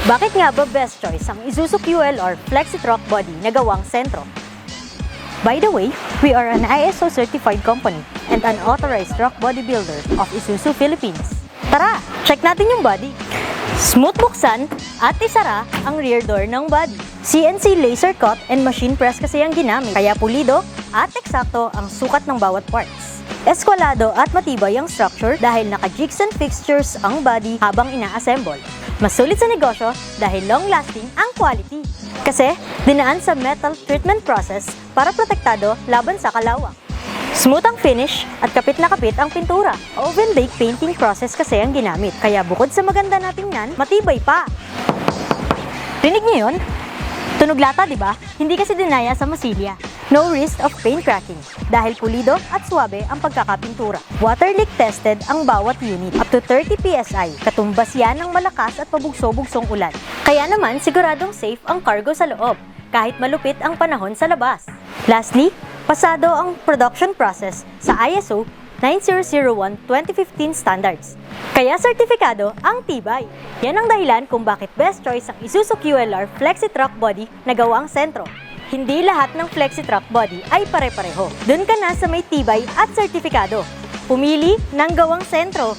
Bakit nga ba best choice ang Isuzu QLR Flexi Truck Body na gawang sentro? By the way, we are an ISO certified company and an authorized truck body builder of Isuzu Philippines. Tara, check natin yung body. Smooth buksan at isara ang rear door ng body. CNC laser cut and machine press kasi ang ginamit, kaya pulido at eksakto ang sukat ng bawat parts. Eskwalado at matibay ang structure dahil naka-jigs and fixtures ang body habang ina-assemble. Mas sulit sa negosyo dahil long-lasting ang quality. Kasi dinaan sa metal treatment process para protektado laban sa kalawang. Smooth ang finish at kapit na kapit ang pintura. Oven bake painting process kasi ang ginamit, kaya bukod sa maganda na tingnan, matibay pa. Rinig niyo yun? Tunog lata, di ba? Hindi kasi dinaya sa masilya. No risk of paint cracking dahil pulido at suwabe ang pagkakapintura. Water leak tested ang bawat unit up to 30 PSI. Katumbas yan ng malakas at pabugso-bugsong ulan. Kaya naman siguradong safe ang cargo sa loob kahit malupit ang panahon sa labas. Lastly, pasado ang production process sa ISO 9001:2015 standards. Kaya sertifikado ang tibay. Yan ang dahilan kung bakit best choice ang Isuzu QLR Flexi Truck Body na gawang sentro. Hindi lahat ng Flexi Truck Body ay pare-pareho. Doon ka na sa may tibay at sertifikado. Pumili ng gawang sentro.